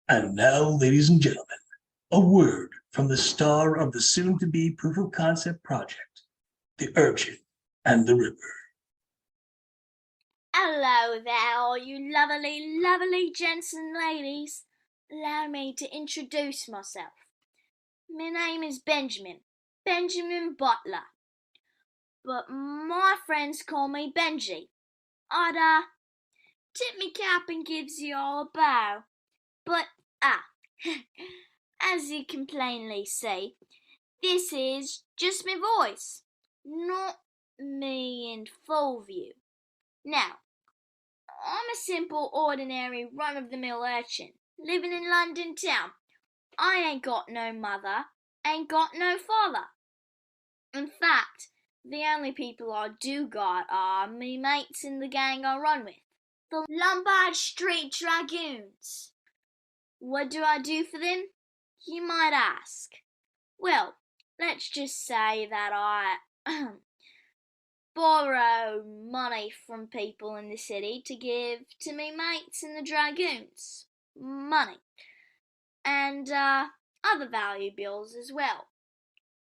And now, ladies and gentlemen, a word from the star of the soon-to-be proof-of-concept project, the Urchin and the River. Hello there, all you lovely, lovely gents and ladies. Allow me to introduce myself. My name is Benjamin Butler. But my friends call me Benji. I'd tip me cap and gives you all a bow. But, as you can plainly see, this is just my voice, not me in full view. Now, I'm a simple, ordinary, run-of-the-mill urchin, living in London town. I ain't got no mother, ain't got no father. In fact, the only people I do got are me mates in the gang I run with, the Lombard Street Dragoons. What do I do for them? You might ask. Well, let's just say that I borrow money from people in the city to give to me mates in the Dragoons. Money. And other valuables as well.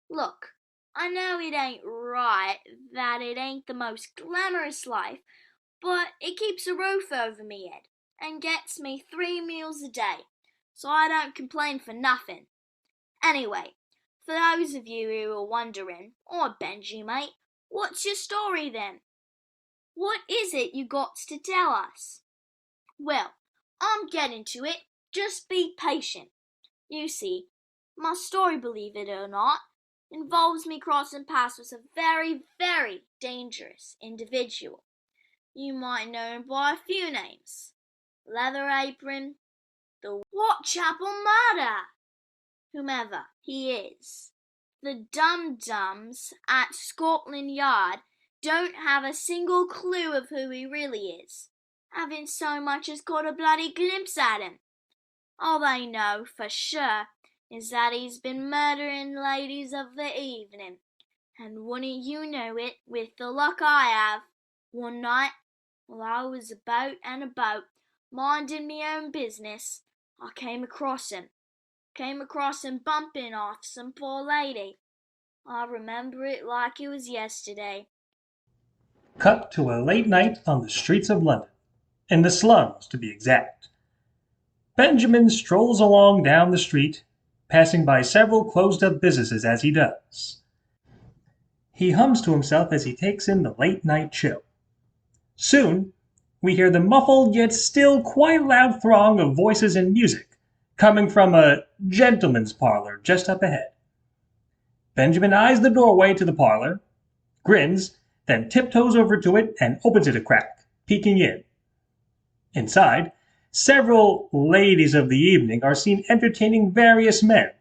Look, I know it ain't right that it ain't the most glamorous life, but it keeps a roof over me head and gets me 3 meals a day, so I don't complain for nothing. Anyway, for those of you who are wondering, or Benji mate, what's your story then? What is it you got to tell us? Well, I'm getting to it, just be patient. You see, my story, believe it or not, involves me crossing paths with a very, very dangerous individual. You might know him by a few names. Leather Apron, the Whitechapel Murder, whomever he is. The dum-dums at Scotland Yard don't have a single clue of who he really is, having so much as caught a bloody glimpse at him. All they know for sure is that he's been murdering ladies of the evening. And wouldn't you know it, with the luck I have, one night, while I was about, minding me own business, I came across him bumping off some poor lady. I remember it like it was yesterday. Cut to a late night on the streets of London, in the slums to be exact. Benjamin strolls along down the street, passing by several closed-up businesses as he does. He hums to himself as he takes in the late-night chill. Soon, we hear the muffled yet still quite loud throng of voices and music coming from a gentleman's parlor just up ahead. Benjamin eyes the doorway to the parlor, grins, then tiptoes over to it and opens it a crack, peeking in. Inside, several ladies of the evening are seen entertaining various men,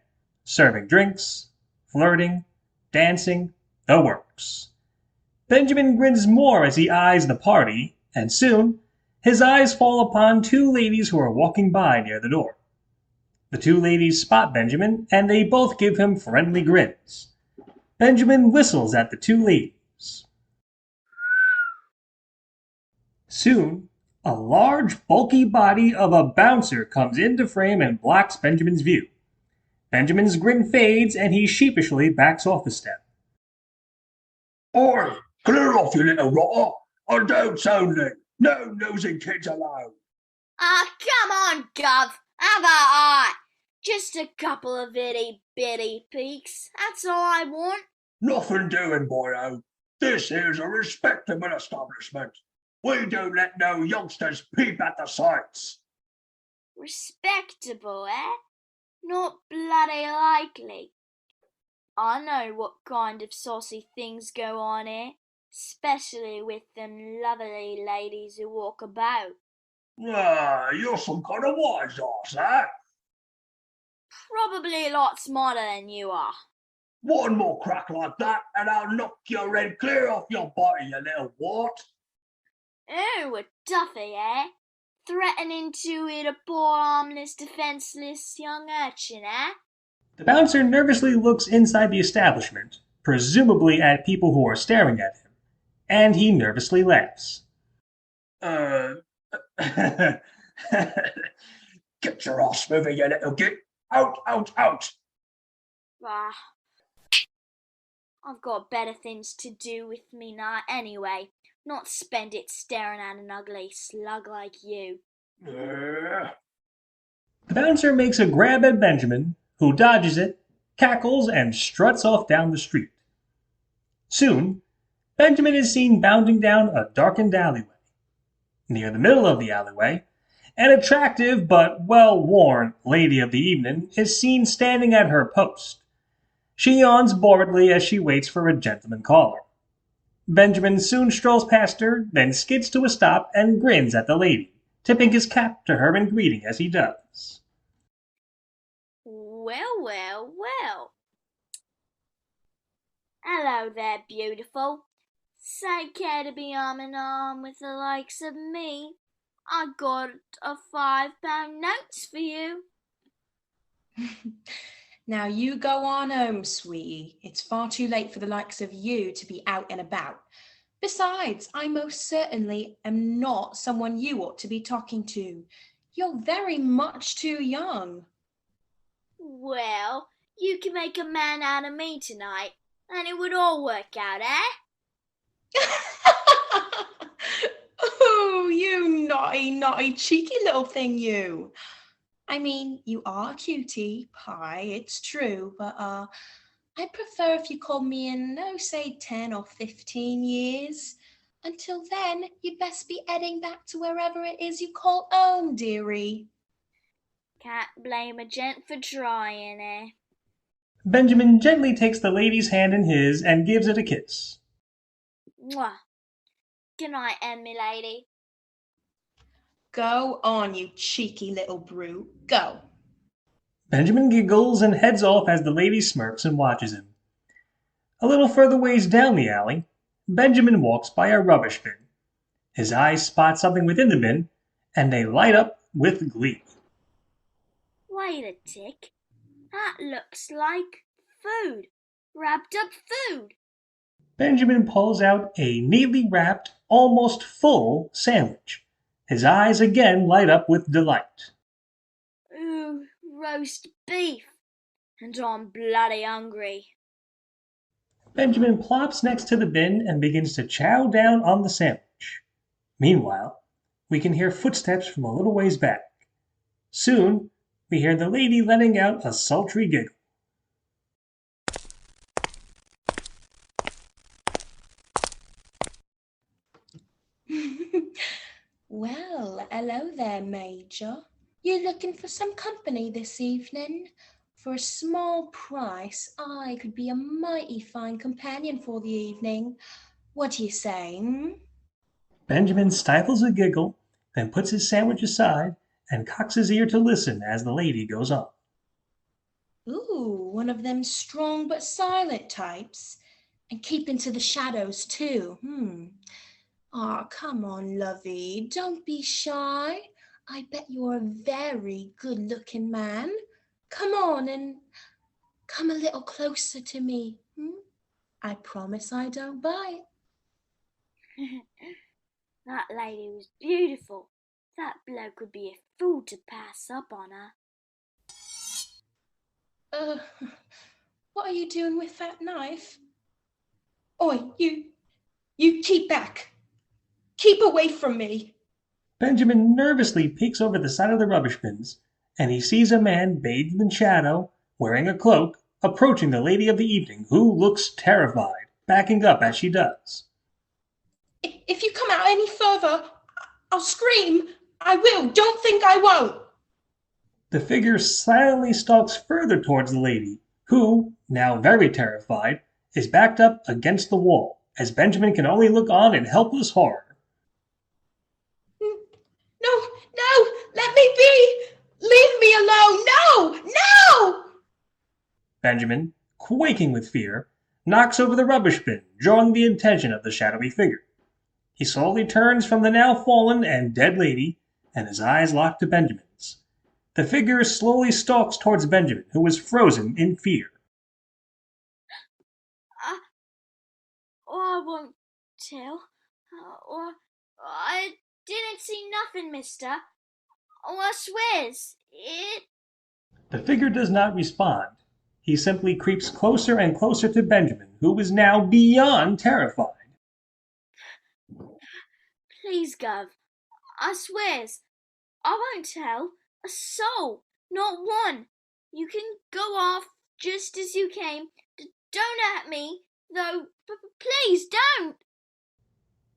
serving drinks, flirting, dancing, the works. Benjamin grins more as he eyes the party, and soon his eyes fall upon 2 ladies who are walking by near the door. The 2 ladies spot Benjamin, and they both give him friendly grins. Benjamin whistles at the 2 ladies. Soon, a large, bulky body of a bouncer comes into frame and blocks Benjamin's view. Benjamin's grin fades, and he sheepishly backs off a step. Oi, clear off, you little rotter. I don't sound it. No nosing kids allowed. Come on, Gov. How about I? Just a couple of itty-bitty peeks. That's all I want. Nothing doing, boyo. This here's a respectable establishment. We don't let no youngsters peep at the sights. Respectable, eh? Not bloody likely. I know what kind of saucy things go on here, especially with them lovely ladies who walk about. You're some kind of wise ass, eh? Probably a lot smarter than you are. One more crack like that, and I'll knock your head clear off your body, you little wart. Oh, a duffy, eh? Threatening to hit a poor, harmless, defenseless young urchin, eh? The bouncer nervously looks inside the establishment, presumably at people who are staring at him, and he nervously laughs. Get your ass moving, you little git. Out, out, out. Ah, I've got better things to do with me now anyway. Not spend it staring at an ugly slug like you. Uh, The bouncer makes a grab at Benjamin, who dodges it, cackles, and struts off down the street. Soon, Benjamin is seen bounding down a darkened alleyway. Near the middle of the alleyway, an attractive but well-worn lady of the evening is seen standing at her post. She yawns boredly as she waits for a gentleman caller. Benjamin soon strolls past her, then skids to a stop and grins at the lady, tipping his cap to her in greeting as he does. Well, well, well. Hello there, beautiful. Say, care to be arm in arm with the likes of me? I got a £5 notes for you. Now you go on home, sweetie. It's far too late for the likes of you to be out and about. Besides, I most certainly am not someone you ought to be talking to. You're very much too young. Well, you can make a man out of me tonight, and it would all work out, eh? Oh, you naughty, naughty, cheeky little thing, you. I mean, you are a cutie pie, it's true, but I'd prefer if you called me in, say 10 or 15 years. Until then, you'd best be heading back to wherever it is you call home, dearie. Can't blame a gent for trying, eh? Benjamin gently takes the lady's hand in his and gives it a kiss. Mwah. Good night, me lady. Go on, you cheeky little brute, go. Benjamin giggles and heads off as the lady smirks and watches him. A little further ways down the alley, Benjamin walks by a rubbish bin. His eyes spot something within the bin, and they light up with glee. Wait a tick. That looks like food. Wrapped up food. Benjamin pulls out a neatly wrapped, almost full sandwich. His eyes again light up with delight. Ooh, roast beef. And I'm bloody hungry. Benjamin plops next to the bin and begins to chow down on the sandwich. Meanwhile, we can hear footsteps from a little ways back. Soon, we hear the lady letting out a sultry giggle. Well, hello there, Major. You looking for some company this evening? For a small price, I could be a mighty fine companion for the evening. What do you say? Benjamin stifles a giggle, then puts his sandwich aside and cocks his ear to listen as the lady goes on. Ooh, one of them strong but silent types. And keep into the shadows, too. Ah, come on, lovey. Don't be shy. I bet you're a very good-looking man. Come on and come a little closer to me. I promise I don't bite. That lady was beautiful. That bloke would be a fool to pass up on her. What are you doing with that knife? Oi, you keep back. Keep away from me. Benjamin nervously peeks over the side of the rubbish bins, and he sees a man bathed in shadow, wearing a cloak, approaching the lady of the evening, who looks terrified, backing up as she does. If you come out any further, I'll scream. I will. Don't think I won't. The figure silently stalks further towards the lady, who, now very terrified, is backed up against the wall, as Benjamin can only look on in helpless horror. No, let me be. Leave me alone. No. Benjamin, quaking with fear, knocks over the rubbish bin, drawing the attention of the shadowy figure. He slowly turns from the now fallen and dead lady, and his eyes lock to Benjamin's. The figure slowly stalks towards Benjamin, who is frozen in fear. I won't tell. I didn't see nothing, mister. Oh, I swears, it... The figure does not respond. He simply creeps closer and closer to Benjamin, who is now beyond terrified. Please, Gov. I swears, I won't tell a soul, not one. You can go off just as you came. Don't hurt me, though. Please don't.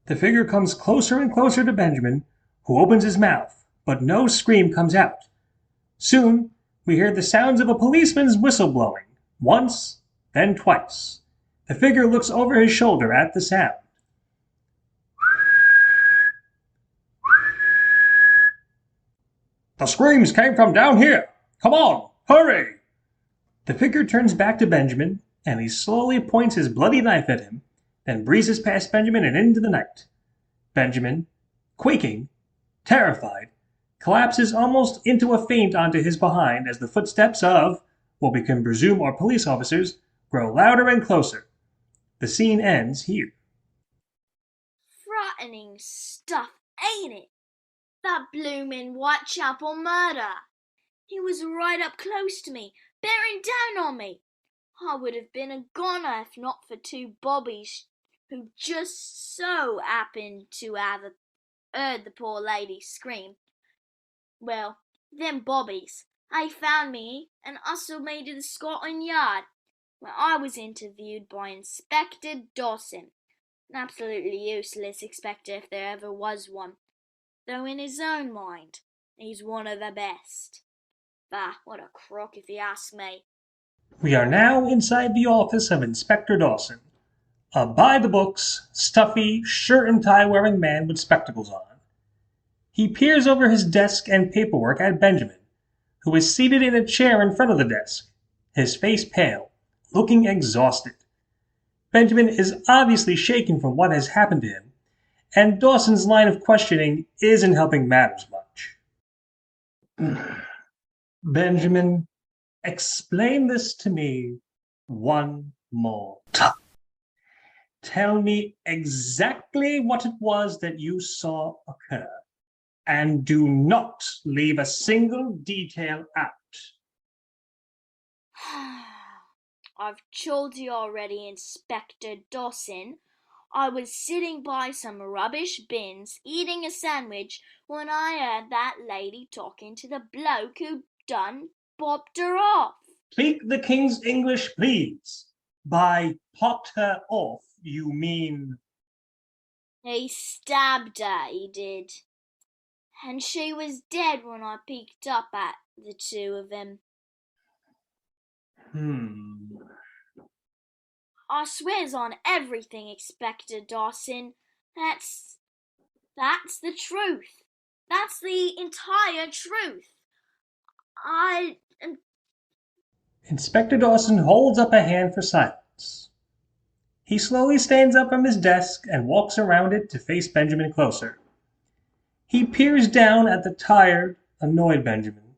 The figure comes closer and closer to Benjamin, who opens his mouth, but no scream comes out. Soon, we hear the sounds of a policeman's whistle blowing, once, then twice. The figure looks over his shoulder at the sound. The screams came from down here. Come on, hurry! The figure turns back to Benjamin, and he slowly points his bloody knife at him, then breezes past Benjamin and into the night. Benjamin, quaking, terrified, collapses almost into a faint onto his behind as the footsteps of, what we can presume are police officers, grow louder and closer. The scene ends here. Frightening stuff, ain't it? That bloomin' Whitechapel murder. He was right up close to me, bearing down on me. I would have been a goner if not for two bobbies who just so happened to have heard the poor lady scream. Well, them bobbies, they found me and hustled me to the Scotland Yard, where I was interviewed by Inspector Dawson. An absolutely useless inspector if there ever was one, though in his own mind, he's one of the best. Bah, what a crock if you ask me. We are now inside the office of Inspector Dawson, a by-the-books, stuffy, shirt and tie wearing man with spectacles on. He peers over his desk and paperwork at Benjamin, who is seated in a chair in front of the desk, his face pale, looking exhausted. Benjamin is obviously shaken from what has happened to him, and Dawson's line of questioning isn't helping matters much. Benjamin, explain this to me one more time. Tell me exactly what it was that you saw occur, and do not leave a single detail out. I've told you already, Inspector Dawson. I was sitting by some rubbish bins eating a sandwich when I heard that lady talking to the bloke who done bobbed her off. Speak the King's English, please. By popped her off, you mean... He stabbed her, he did. And she was dead when I peeked up at the two of them. I swears on everything, Inspector Dawson. That's the truth. That's the entire truth. Inspector Dawson holds up a hand for silence. He slowly stands up from his desk and walks around it to face Benjamin closer. He peers down at the tired, annoyed Benjamin,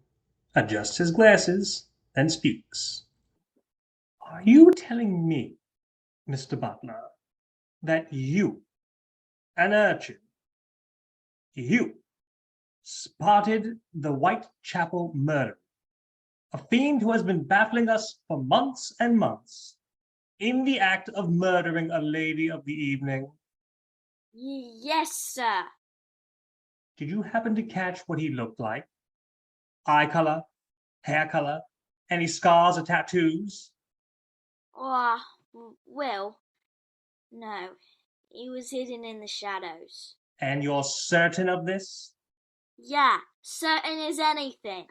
adjusts his glasses, then speaks. Are you telling me, Mr. Butler, that you, an urchin, you spotted the Whitechapel murder, a fiend who has been baffling us for months and months, in the act of murdering a lady of the evening? Yes, sir. Did you happen to catch what he looked like? Eye color, hair color, any scars or tattoos? Well, no. He was hidden in the shadows. And you're certain of this? Yeah, certain as anything.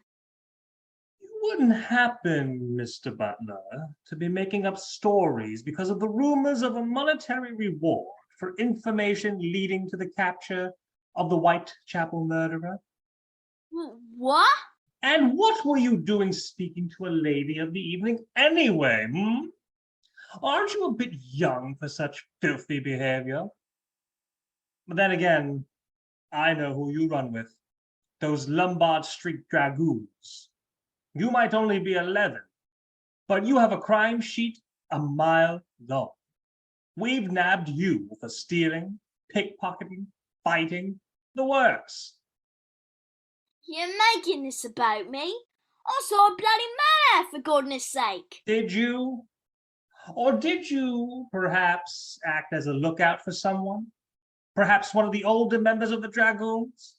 You wouldn't happen, Mr. Butler, to be making up stories because of the rumors of a monetary reward for information leading to the capture of the Whitechapel murderer? What? And what were you doing speaking to a lady of the evening anyway, Aren't you a bit young for such filthy behavior? But then again, I know who you run with. Those Lombard Street Dragoons. You might only be 11, but you have a crime sheet a mile long. We've nabbed you for stealing, pickpocketing, fighting, the works. You're making this about me? I saw a bloody murder, for goodness sake. Did you? Or did you perhaps act as a lookout for someone? Perhaps one of the older members of the Dragoons?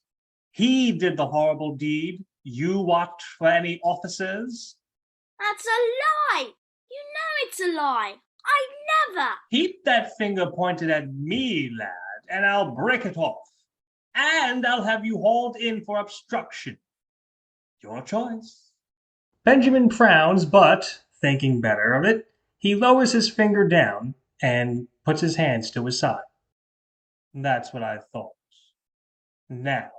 He did the horrible deed. You watched for any officers? That's a lie! You know it's a lie! I never! Keep that finger pointed at me, lad, and I'll break it off. And I'll have you hauled in for obstruction. Your choice. Benjamin frowns, but, thinking better of it, he lowers his finger down and puts his hands to his side. That's what I thought. Now,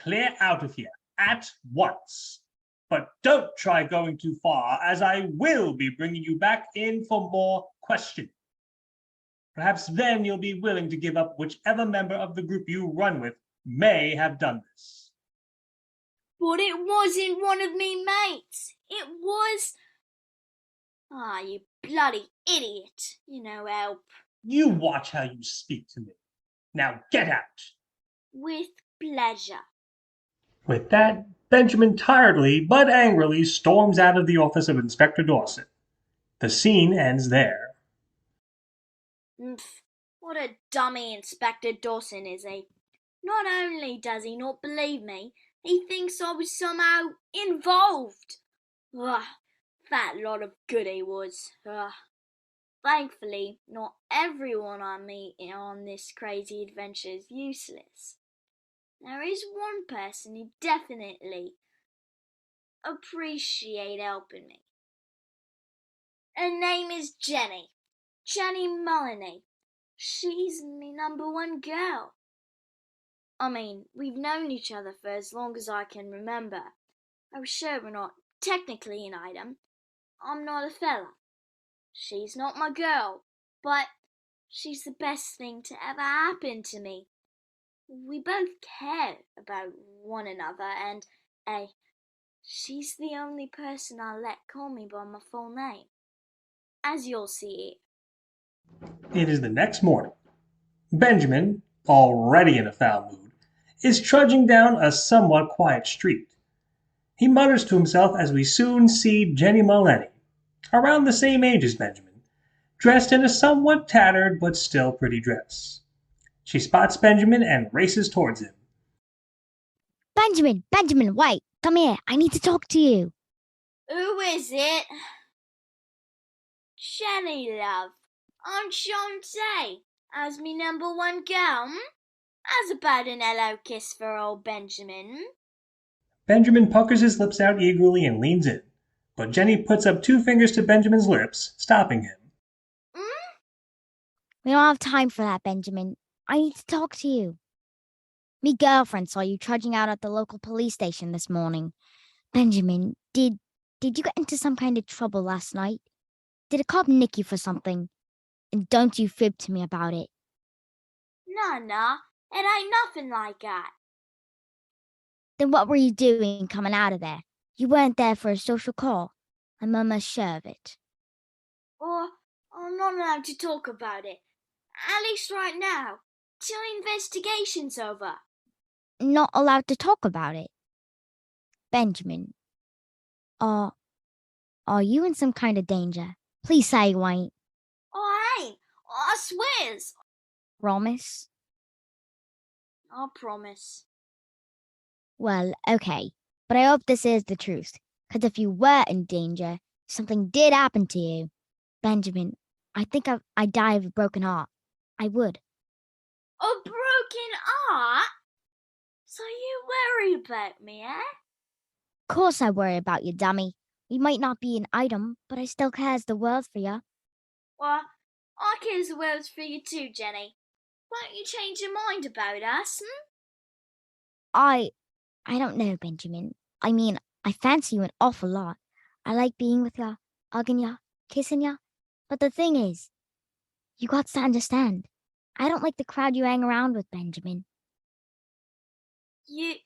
clear out of here at once. But don't try going too far, as I will be bringing you back in for more questioning. Perhaps then you'll be willing to give up whichever member of the group you run with may have done this. But it wasn't one of me mates. It was... you bloody idiot. You know help. You watch how you speak to me. Now get out. With pleasure. With that, Benjamin tiredly but angrily storms out of the office of Inspector Dawson. The scene ends there. What a dummy Inspector Dawson is he? Not only does he not believe me, he thinks I was somehow involved. Fat lot of good he was. Thankfully, not everyone I meet on this crazy adventure is useless. There is one person who definitely appreciate helping me. Her name is Jenny Mullany. She's me number one girl. I mean, we've known each other for as long as I can remember. I'm sure we're not technically an item. I'm not a fella. She's not my girl, but she's the best thing to ever happen to me. We both care about one another, and she's the only person I'll let call me by my full name, as you'll see. It is the next morning. Benjamin, already in a foul mood, is trudging down a somewhat quiet street. He mutters to himself as we soon see Jenny Mullany, around the same age as Benjamin, dressed in a somewhat tattered but still pretty dress. She spots Benjamin and races towards him. Benjamin, wait, come here. I need to talk to you. Who is it? Jenny, love. I'm Shantae, as me number one girl. How's about an hello kiss for old Benjamin? Benjamin puckers his lips out eagerly and leans in, but Jenny puts up 2 fingers to Benjamin's lips, stopping him. We don't have time for that, Benjamin. I need to talk to you. Me girlfriend saw you trudging out at the local police station this morning. Benjamin, did you get into some kind of trouble last night? Did a cop nick you for something? And don't you fib to me about it. Nah, it ain't nothing like that. Then what were you doing coming out of there? You weren't there for a social call. I'm almost sure of it. Or I'm not allowed to talk about it. At least right now, till investigation's over. Not allowed to talk about it? Benjamin, are you in some kind of danger? Please say you ain't. I ain't. I swears. Promise? I promise. Well, okay. But I hope this is the truth. Because if you were in danger, something did happen to you. Benjamin, I think I'd die of a broken heart. I would. A broken heart? So you worry about me, eh? Of course I worry about you, dummy. We might not be an item, but I still cares the world for you. Well, I cares the world for you too, Jenny. Won't you change your mind about us, I don't know, Benjamin. I mean, I fancy you an awful lot. I like being with you, hugging you, kissing you. But the thing is, you got to understand. I don't like the crowd you hang around with, Benjamin. You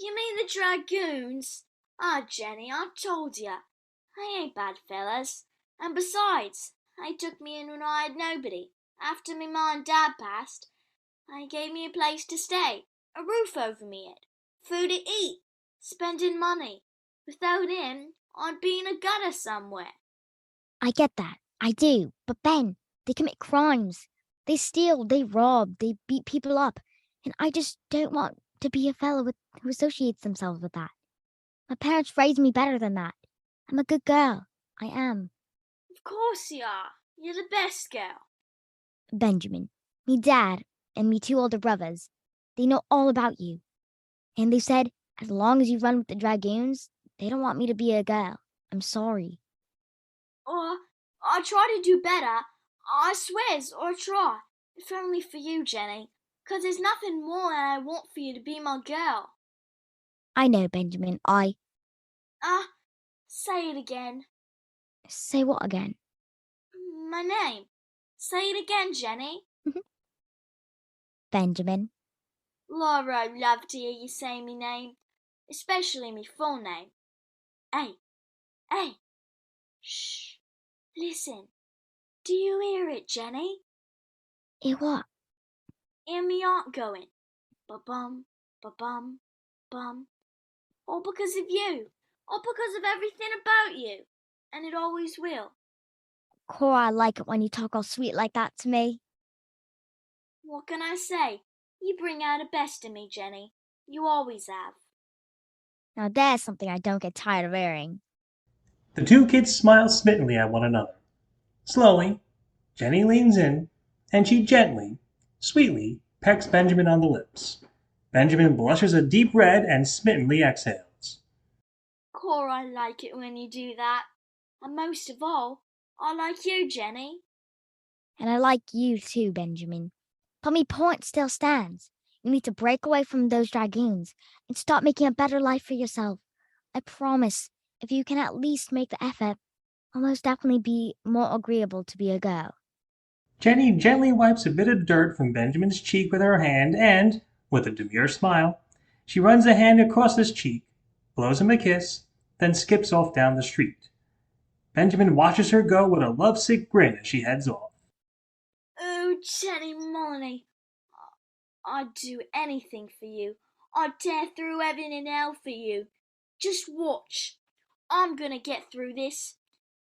mean the Dragoons? Jenny, I told ya. I ain't bad fellas. And besides, they took me in when I had nobody. After me ma and dad passed, they gave me a place to stay, a roof over me head, food to eat, spending money. Without him, I'd be in a gutter somewhere. I get that. I do. But Ben, they commit crimes. They steal, they rob, they beat people up. And I just don't want to be a fellow who associates themselves with that. My parents raised me better than that. I'm a good girl. I am. Of course you are. You're the best girl. Benjamin, me dad, and me two older brothers, they know all about you. And they said, as long as you run with the dragoons, they don't want me to be a girl. I'm sorry. Or I try to do better. I swears, or try. If only for you, Jenny. 'Cause there's nothing more that I want for you to be my girl. I know, Benjamin. Say it again. Say what again? My name. Say it again, Jenny. Benjamin. Laura, I'd love to hear you say me name. Especially me full name. Hey. Shh. Listen. Do you hear it, Jenny? Hear what? Hear me heart going. Ba-bum, ba-bum, bum. All because of you. All because of everything about you. And it always will. Cora, I like it when you talk all sweet like that to me. What can I say? You bring out the best in me, Jenny. You always have. Now there's something I don't get tired of hearing. The two kids smile smittenly at one another. Slowly, Jenny leans in, and she gently, sweetly pecks Benjamin on the lips. Benjamin blushes a deep red and smittenly exhales. Cora, I like it when you do that. And most of all, I like you, Jenny. And I like you too, Benjamin. But me point still stands. You need to break away from those dragoons and start making a better life for yourself. I promise, if you can at least make the effort, I'll most definitely be more agreeable to be a girl. Jenny gently wipes a bit of dirt from Benjamin's cheek with her hand and, with a demure smile, she runs a hand across his cheek, blows him a kiss, then skips off down the street. Benjamin watches her go with a lovesick grin as she heads off. Oh, Jenny Molyneux, I'd do anything for you. I'd tear through heaven and hell for you. Just watch. I'm gonna get through this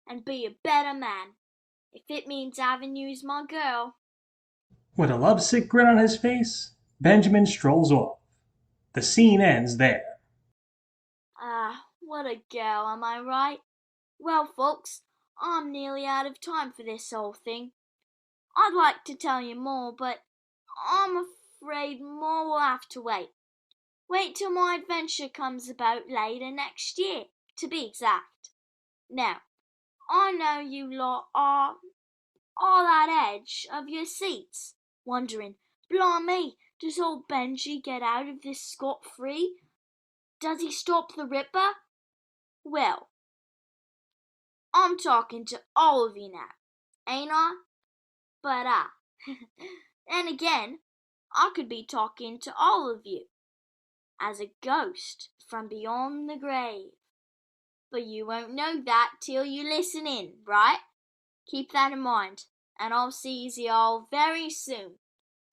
and be a better man. If it means having you as my girl. With a lovesick grin on his face, Benjamin strolls off. The scene ends there. What a girl, am I right? Well, folks, I'm nearly out of time for this whole thing. I'd like to tell you more, but I'm afraid more will have to wait. Wait till my adventure comes about later next year, to be exact. Now, I know you lot are all that edge of your seats, wondering, blimey, does old Benji get out of this scot-free? Does he stop the Ripper? Well, I'm talking to all of you now, ain't I? But and again, I could be talking to all of you as a ghost from beyond the grave. But you won't know that till you listen in, right? Keep that in mind, and I'll see you all very soon.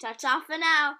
Ta-ta for now.